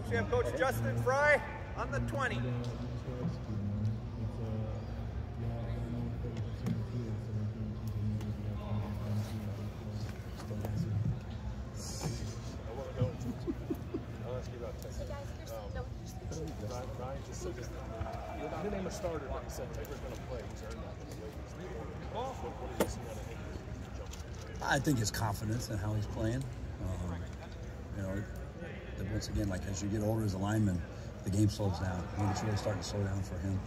Folks, we have Coach Justin Frye on the 20. He didn't name a starter, but he said Taylor's going to play. He's earned that. What does he see out of him? I think his confidence in how he's playing. You know, once again, like as you get older as a lineman, the game slows down. I think it's really starting to slow down for him.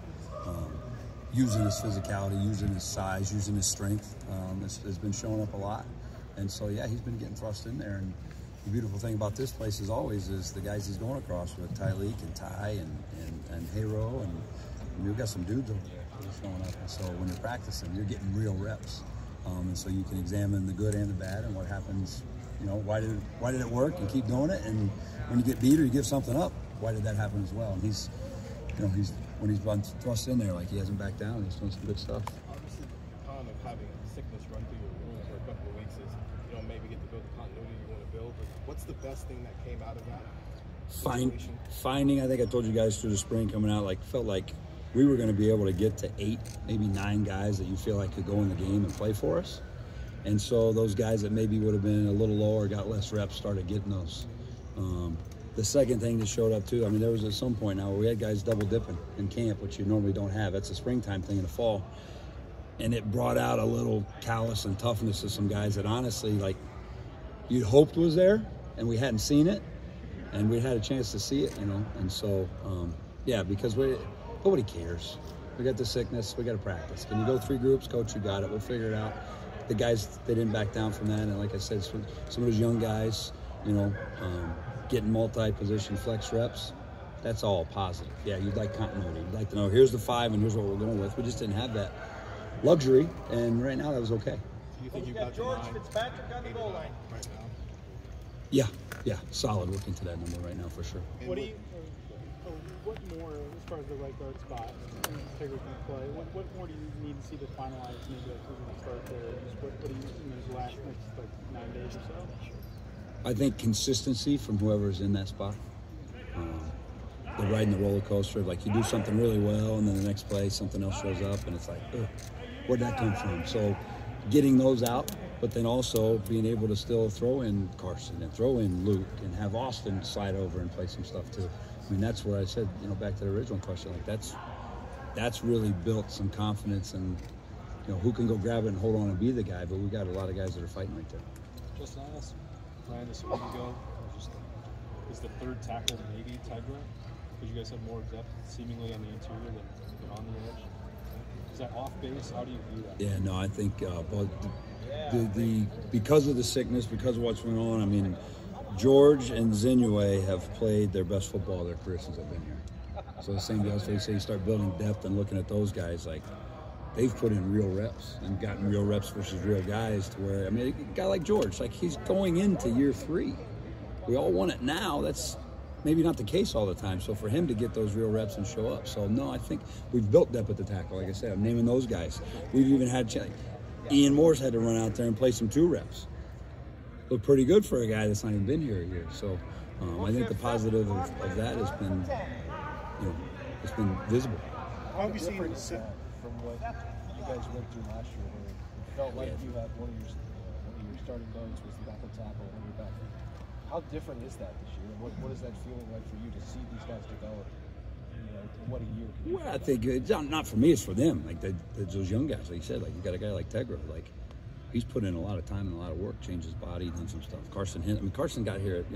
Using his physicality, using his size, using his strength has been showing up a lot. And so, yeah, he's been getting thrust in there. And the beautiful thing about this place is always is the guys he's going across with, Tyleek and Ty and Hayro, and we've got some dudes over there that are showing up. And so when you're practicing, you're getting real reps. And so you can examine the good and the bad and what happens, you know, why did it work, and keep doing it. And when you get beat or you give something up, why did that happen as well? And he's, you know, when he's run thrust in there, like he hasn't backed down, he's doing some good stuff. Obviously, the con of having sickness run through your room for a couple of weeks is you don't maybe get to build the continuity you want to build. But what's the best thing that came out of that situation? Finding, I think I told you guys through the spring coming out, like felt like we were going to be able to get to 8, maybe 9 guys that you feel like could go in the game and play for us. And so those guys that maybe would have been a little lower, got less reps, started getting those. The second thing that showed up too, I mean, there was at some point now where we had guys double dipping in camp, which you normally don't have. That's a springtime thing in the fall. And it brought out a little callous and toughness to some guys that honestly, like, you'd hoped was there, and we hadn't seen it, and we had a chance to see it, you know. And so, yeah, because nobody cares. We got the sickness, we got to practice. Can you go 3 groups? Coach, you got it. We'll figure it out. The guys, they didn't back down from that. And like I said, some of those young guys, you know, getting multi-position flex reps, that's all positive. Yeah, you'd like continuity. You'd like to know, here's the 5 and here's what we're going with. We just didn't have that luxury, and right now that was okay. Do you think you've got George Fitzpatrick on the goal line right now? Yeah, solid working to that number right now for sure. What more, as far as the right guard spot, Taylor can play, what more do you need to see to finalize maybe like who's going to start there? Just what do you in those last next like 9 days or so? I think consistency from whoever's in that spot. They're riding the roller coaster. Like you do something really well, and then the next play something else shows up, and it's like, ugh, where'd that come from? So getting those out, but then also being able to still throw in Carson and throw in Luke and have Austin slide over and play some stuff too. I mean, that's where I said, you know, back to the original question, like that's really built some confidence, and you know, who can go grab it and hold on and be the guy. But we got a lot of guys that are fighting right there. Just asked Ryan this a week ago. Is the third tackle maybe Tigra? Because you guys have more depth seemingly on the interior than on the edge. Is that off base? How do you view that? Yeah, no, I think but because of the sickness, because of what's going on, I mean, George and Zinue have played their best football of their career since I've been here. So the same deal, so you say you start building depth and looking at those guys, like they've put in real reps and gotten real reps versus real guys to where, I mean, a guy like George, like he's going into year 3. We all want it now. That's maybe not the case all the time. So for him to get those real reps and show up. So no, I think we've built depth at the tackle. Like I said, I'm naming those guys. We've even had Ian Moore's had to run out there and play some 2 reps. Look pretty good for a guy that's not even been here a year. So I think the positive of that has been, you know, it's been visible. How have you seen it from what you guys went through last year, where it felt like you had one of your starting guards was the backup tackle on your back? How different is that this year? What is that feeling like for you to see these guys develop? You know, what a year. Well, I think it's not for me; it's for them. Like those young guys, like you said, like you got a guy like Tegra, like he's put in a lot of time and a lot of work, changed his body, done some stuff. Carson got here at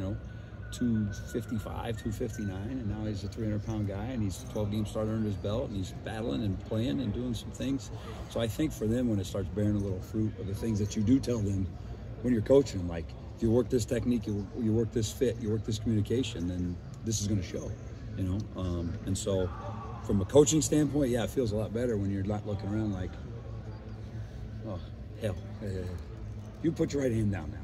255, 259, and now he's a 300-pound guy, and he's 12 games starter under his belt, and he's battling and playing and doing some things. So I think for them, when it starts bearing a little fruit of the things that you do tell them when you're coaching, like if you work this technique, you work this fit, you work this communication, then this is going to show, you know. And so from a coaching standpoint, yeah, it feels a lot better when you're not looking around like, oh, hell, you put your right hand down now.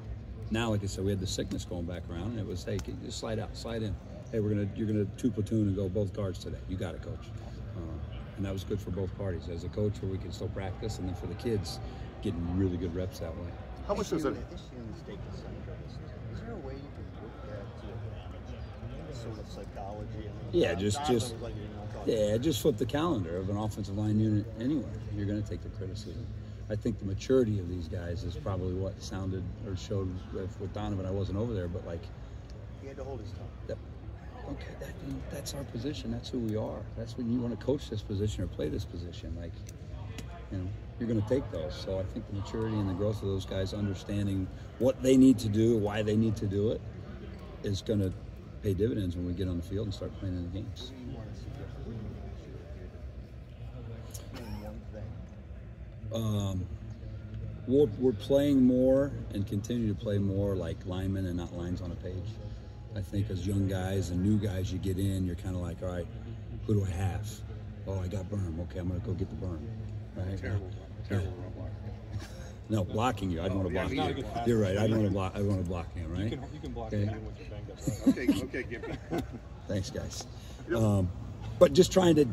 Now, like I said, we had the sickness going back around, and it was, hey, just slide out, slide in. Hey, you're gonna 2 platoon and go both guards today. You got it, coach. And that was good for both parties. As a coach, where we can still practice, and then for the kids, getting really good reps that way. How much does it? This year in the state of Sunrise, is there a way you can work that to sort of psychology? I mean, Yeah, Donovan was like, you know, yeah, just flip the calendar of an offensive line unit anywhere. You're going to take the criticism. I think the maturity of these guys is probably what sounded or showed with Donovan. I wasn't over there, but like he had to hold his tongue. Okay, that's our position. That's who we are. That's when you want to coach this position or play this position. Like, you know, you're going to take those. So I think the maturity and the growth of those guys, understanding what they need to do, why they need to do it, is going to pay dividends when we get on the field and start playing in the games. What do you want to see differently next year? We're playing more and continue to play more like linemen and not lines on a page. I think as young guys and new guys, you get in, you're kind of like, all right, who do I have? Oh, I got Berm. Okay, I'm going to go get the Berm. Right? Terrible block. No, blocking you. I don't want to block you. You're right. I don't want to block. I want to block him. Right? You can block okay. him even with your banged up. Okay, Gippy. Thanks, guys. But just trying to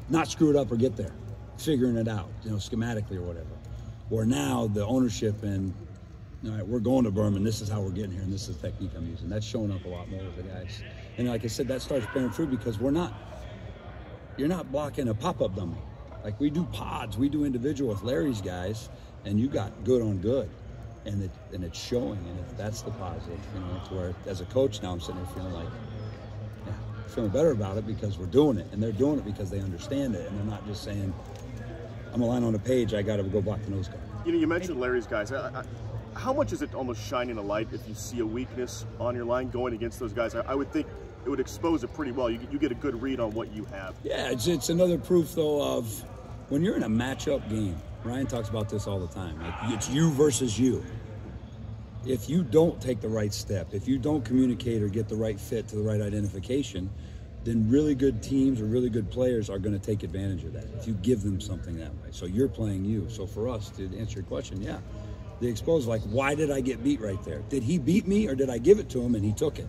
not screw it up or get there, figuring it out, you know, schematically or whatever. Or now the ownership and, all right, we're going to Berman. This is how we're getting here, and this is the technique I'm using. That's showing up a lot more with the guys. And like I said, that starts bearing fruit because you're not blocking a pop-up dummy. Like we do pods, we do individual with Larry's guys, and you got good on good, and it's showing, and that's the positive. You know, to where as a coach now I'm sitting there feeling like, yeah, feeling better about it because we're doing it, and they're doing it because they understand it, and they're not just saying, I'm a line on the page, I got to go block the nose guard. You know, you mentioned Larry's guys. How much is it almost shining a light if you see a weakness on your line going against those guys? I would think it would expose it pretty well. You get a good read on what you have. Yeah, it's another proof, though, of when you're in a matchup game. Ryan talks about this all the time. Like, it's you versus you. If you don't take the right step, if you don't communicate or get the right fit to the right identification, then really good teams or really good players are going to take advantage of that if you give them something that way. So you're playing you. So for us, to answer your question, yeah. The expose, like, why did I get beat right there? Did he beat me or did I give it to him and he took it?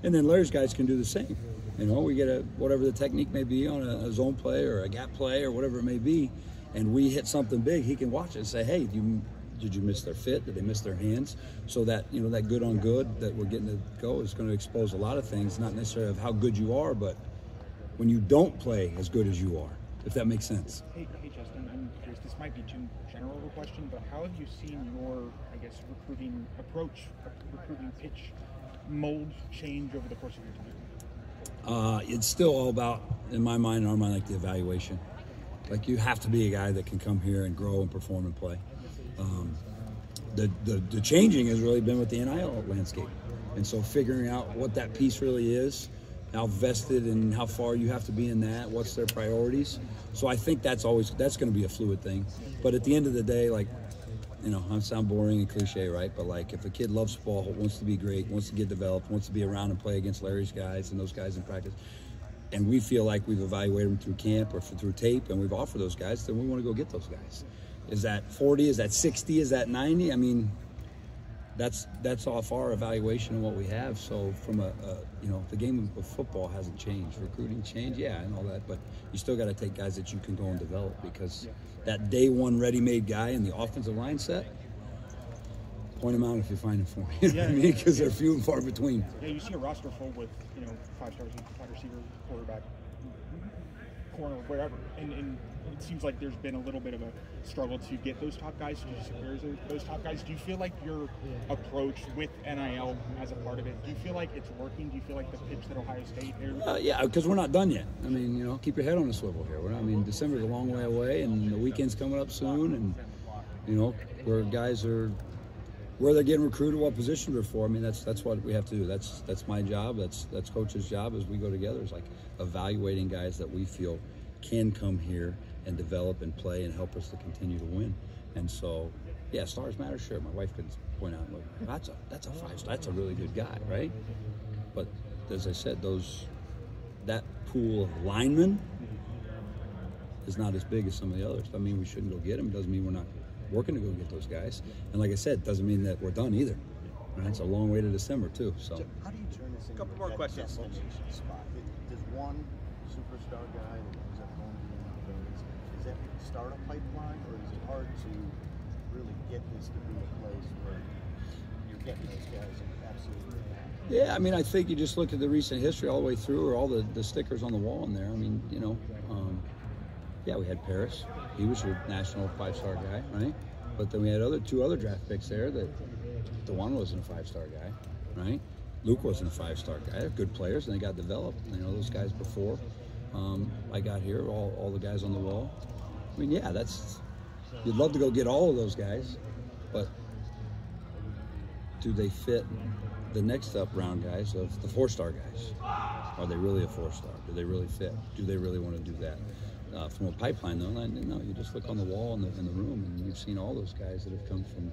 And then Larry's guys can do the same. You know, we get whatever the technique may be on a zone play or a gap play or whatever it may be, and we hit something big, he can watch it and say, hey, did you miss their fit? Did they miss their hands? So that, you know, that good on good that we're getting to go is going to expose a lot of things, not necessarily of how good you are, but when you don't play as good as you are, if that makes sense. Hey Justin, I'm curious, this might be too general of a question, but how have you seen your, I guess, recruiting approach, recruiting pitch mold change over the course of your time? It's still all about, in my mind, in our mind, like the evaluation. Like you have to be a guy that can come here and grow and perform and play. The changing has really been with the NIL landscape. And so figuring out what that piece really is, how vested and how far you have to be in that, what's their priorities. So I think that's going to be a fluid thing. But at the end of the day, like, you know, I sound boring and cliche, right? But like if a kid loves football, wants to be great, wants to get developed, wants to be around and play against Larry's guys and those guys in practice, and we feel like we've evaluated them through camp or through tape and we've offered those guys, then we want to go get those guys. Is that 40? Is that 60? Is that 90? I mean, that's off our evaluation of what we have. So from you know, the game of football hasn't changed. Recruiting changed, yeah, and all that, but you still got to take guys that you can go and develop because that day one ready-made guy in the offensive line set, point them out if you find them for me. You know what I mean? Because they're few and far between. Yeah, you see a roster full with, you know, 5 stars, wide receiver, quarterback, corner, wherever, and it seems like there's been a little bit of a struggle to get those top guys, to secure those top guys. Do you feel like your approach with NIL as a part of it, do you feel like it's working? Do you feel like the pitch that Ohio State yeah, because we're not done yet. I mean, you know, keep your head on the swivel here. I mean, December's a long way away, and the weekend's coming up soon, and, you know, where guys are, where they're getting recruited, what position they're for. I mean, that's what we have to do. That's my job. That's coach's job as we go together, is like evaluating guys that we feel can come here and develop and play and help us to continue to win. And so, yeah, stars matter, sure. My wife could point out, look, that's a 5-star, that's a really good guy, right? But as I said, that pool of linemen is not as big as some of the others. Doesn't mean we shouldn't go get them. It doesn't mean we're not working to go get those guys. And like I said, it doesn't mean that we're done either. Right? It's a long way to December too. So how do you turn this into Couple more questions. destination spot? Does one superstar guy that ends up going to one of those, does that start a pipeline, or is it hard to really get this to be a place where you're getting those guys absolutely. Yeah, I mean, I think you just look at the recent history all the way through, or all the stickers on the wall in there. I mean, you know, yeah, we had Paris. He was your national 5-star guy, right? But then we had two other draft picks there that DeJuan wasn't a 5-star guy, right? Luke wasn't a 5-star guy. They're good players, and they got developed. You know, those guys before I got here, all the guys on the wall. I mean, yeah, you'd love to go get all of those guys, but do they fit the next up round guys of the 4-star guys? Are they really a 4-star? Do they really fit? Do they really want to do that? From a pipeline, though, no, you just look on the wall in the room, and you've seen all those guys that have come from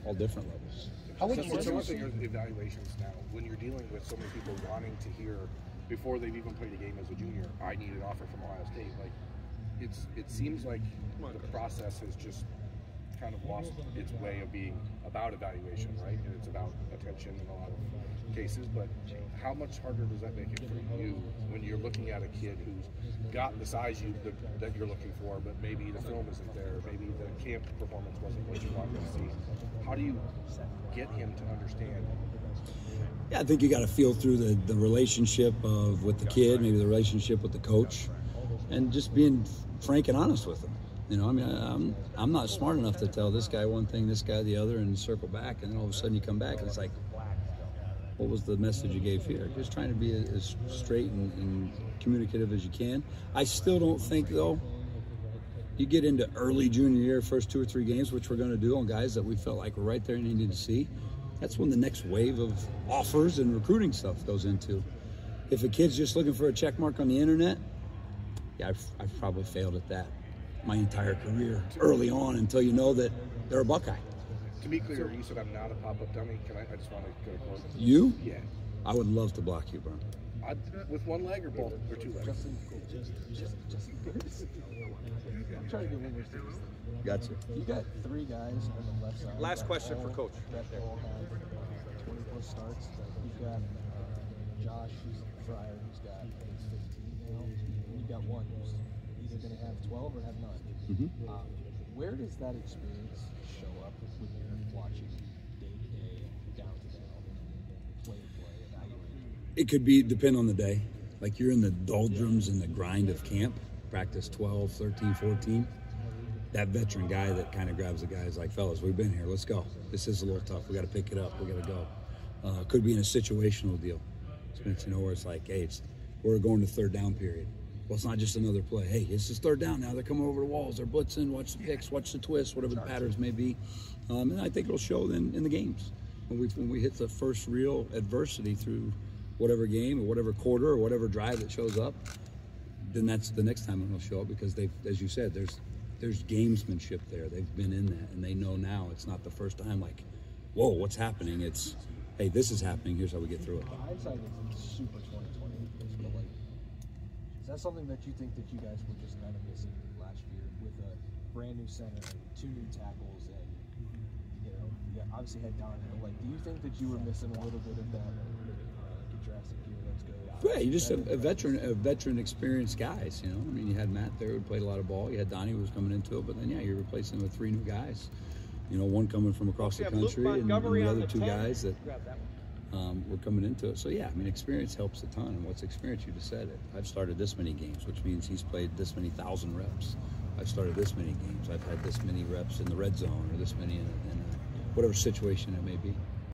all different levels. How would you say your evaluations now, when you're dealing with so many people wanting to hear before they've even played a game as a junior, I need an offer from Ohio State? Like, it seems like the process has just kind of lost its way of being about evaluation, right? And it's about attention in a lot of cases. But how much harder does that make it for you when you're looking at a kid who's got the size that you're looking for, but maybe the film isn't there, maybe the camp performance wasn't what you wanted to see? How do you get him to understand? Yeah, I think you got to feel through the relationship with the kid, maybe the relationship with the coach, and just being frank and honest with him. You know, I mean, I'm not smart enough to tell this guy one thing, this guy the other, and circle back, and then all of a sudden you come back and it's like, what was the message you gave here? Just trying to be as straight and communicative as you can. I still don't think, though, you get into early junior year, first 2 or 3 games, which we're going to do on guys that we felt like were right there and needed to see. That's when the next wave of offers and recruiting stuff goes into. If a kid's just looking for a check mark on the internet, yeah, I've probably failed at that my entire career early on until you know that they're a Buckeye. To be clear, you said I'm not a pop-up dummy. I just want to get a quote. You? Yeah. I would love to block you, bro. With one leg or both? Or 2 legs? Justin, I'm trying to get one more serious. Gotcha. You got 3 guys on the left side. Last question for Coach. That all have 20+ starts. You've got Josh, who's Frye, who's got 15 now. And you've got one who's either going to have 12 or have none. Mm-hmm. Where does that experience show up when you're watching day-to-day, down-to-down, play-to-play, evaluation? It could depend on the day. Like you're in the doldrums and the grind of camp, practice 12, 13, 14. That veteran guy that kind of grabs the guys like, fellas, we've been here, let's go. This is a little tough, we got to pick it up, we got to go. Could be in a situational deal. You know, where it's like, hey, we're going to 3rd down period. Well, it's not just another play. Hey, it's just 3rd down now. They're coming over the walls. They're blitzing. Watch the picks. Watch the twists. Whatever the patterns may be. And I think it'll show then in the games when we hit the first real adversity through whatever game or whatever quarter or whatever drive that shows up. Then that's the next time it'll show up because they've, as you said, there's gamesmanship there. They've been in that and they know now it's not the first time. Like, whoa, what's happening? It's, hey, this is happening. Here's how we get through it. Hindsight is super 2020, but like, is that something that you think that you guys were just kind of missing last year with a brand new center, 2 new tackles, and you know, you obviously had Donnie, but like, do you think that you were missing a little bit of that? Get drastic gear, let's go. Yeah, you just a veteran experienced guys. You know, I mean, you had Matt there who played a lot of ball. You had Donnie who was coming into it, but then yeah, you're replacing with 3 new guys. You know, one coming from across the country, and the other 2 guys that were coming into it. So yeah, I mean, experience helps a ton. And what's experience? You just said it. I've started this many games, which means he's played this many 1,000 reps. I've started this many games. I've had this many reps in the red zone, or this many in whatever situation it may be.